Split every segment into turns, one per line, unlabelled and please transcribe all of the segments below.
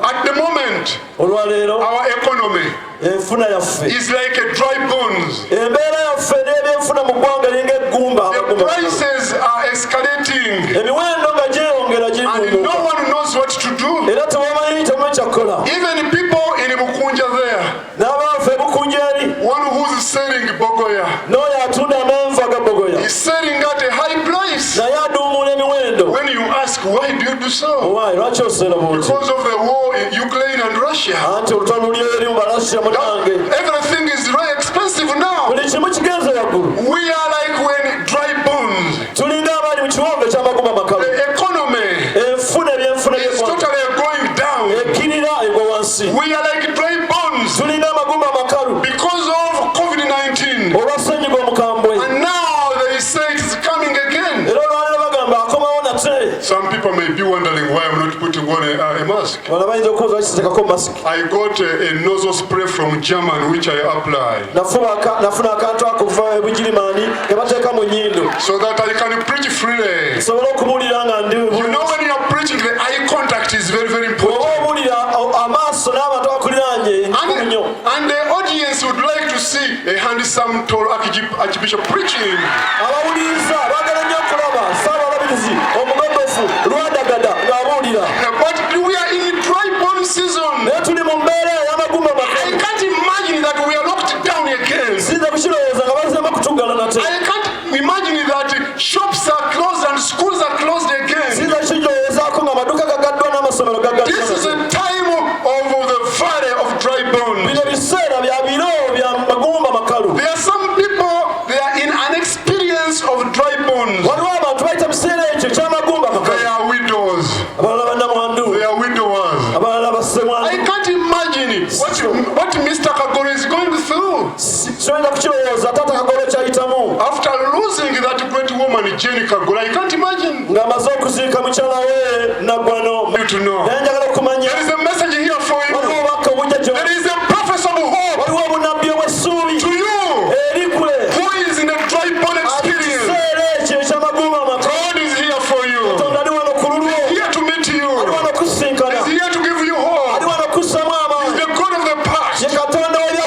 At the moment, our economy is like a dry bones. The prices are escalating, and no one knows what to do. Even people in Mukunja there, one who's selling bogoya, is selling at a high price. When you ask, why do you do so? Because of the war in Ukraine and Russia. Everything is very expensive now. We are like when dry bones. The economy is totally going down. We are like dry bones because of COVID-19. And now they say it's coming again. Some people may be wondering why I'm not putting on a mask. I got a nasal spray from German which I apply so that I can preach freely. You know, when you are preaching, the eye contact is very, very important. And the audience would like to see a handsome, tall archbishop preaching. But we are in dry bone season. I can't imagine that we are locked down again. I can't imagine that shops are closed and schools are closed again. This is a time of the valley of dry bones. There are some people, they are in an experience of dry bones. They are widows. They are widowers. I can't imagine what Mr. Kagoro is going through. After losing that great woman, Jenny Kagoro, I can't imagine. You to know. There is a message here for you. There is a prophecy of hope to you who is in a dry bone experience. God is here for you. He's here to meet you. He's here to give you hope. He's the God of the past, of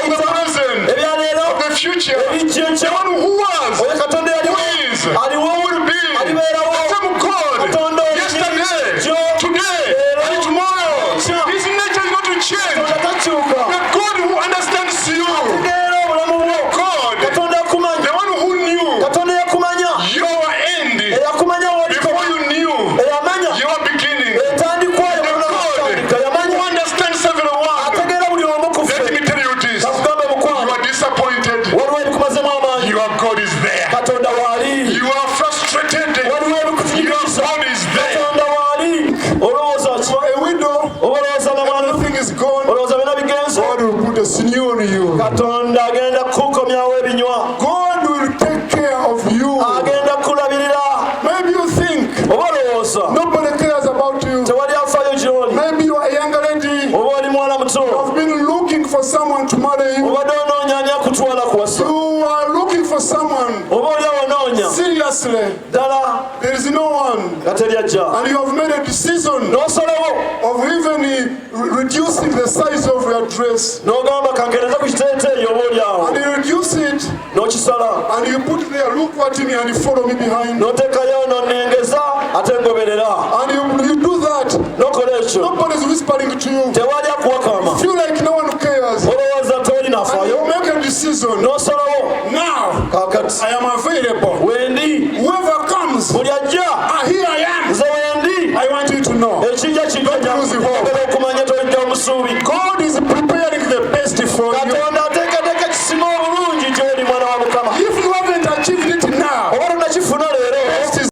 the present, of the future. The one who was, who is, who will be. The same God yesterday, today, and tomorrow. His nature is not to change. The God who understands you. God, the one who knew your end before you knew your beginning. The God who understands everyone. Let me tell you this. You are disappointed. Your God is there. You are frustrated. Your God is there. You are a widow. Everything is gone. God will put a sinew on you. God will take care of you. Maybe you think nobody cares about you. Maybe you are a young lady. You have been looking for someone to marry you. You are looking for someone. Seriously, there is no one. And you have made a decision of even
reducing the size of your dress.
N'ogamba kangereza ku kiteeteeyi oba olyawo.
And you reduce it.
N'okisala.
And you put there, look what in and you follow me behind.
N'oteekayo n'onnengeza ate ngoberera.
And you do that.
N'okola ekyo.
Nobody is whispering to you.
Tewali akuwakama.
Feel like no one cares.
Olowooza tewali nafaayo.
And you make a decision.
N'osalawo.
Now,
kaakati
I am available.
Wendi.
Whoever comes,
buli ajja.
Here I am.
Nze wendi.
I want you to know.
Ekijja kijja okumanya tolijja omusuubi.
God is preparing the best for you.
Katonda ateekateeka ekisinga obulungi gy'oli mwana wa Mukama.
If you haven't achieved it now,
oba tonnakifuna leero.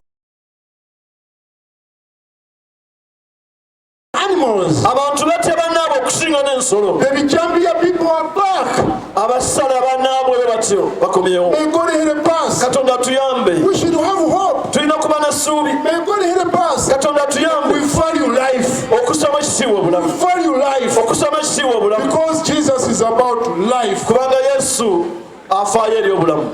Animals.
Abantu batya bannaabwe okusinga n'ensolo.
The Bijambia people are back.
Abasala bannaabwe bwe batyo bakomyewo.
May God help us.
Katonda tuyambe.
We should have hope.
Tulina okuba n'essuubi.
May God help us.
Katonda tuyambe.
We value life.
Okusoma ekisiiwa obulamu.
We value life.
Okusoma ekisiiwa obulamu.
Because Jesus is about life.
Kubanga Yesu afaayo eri obulamu.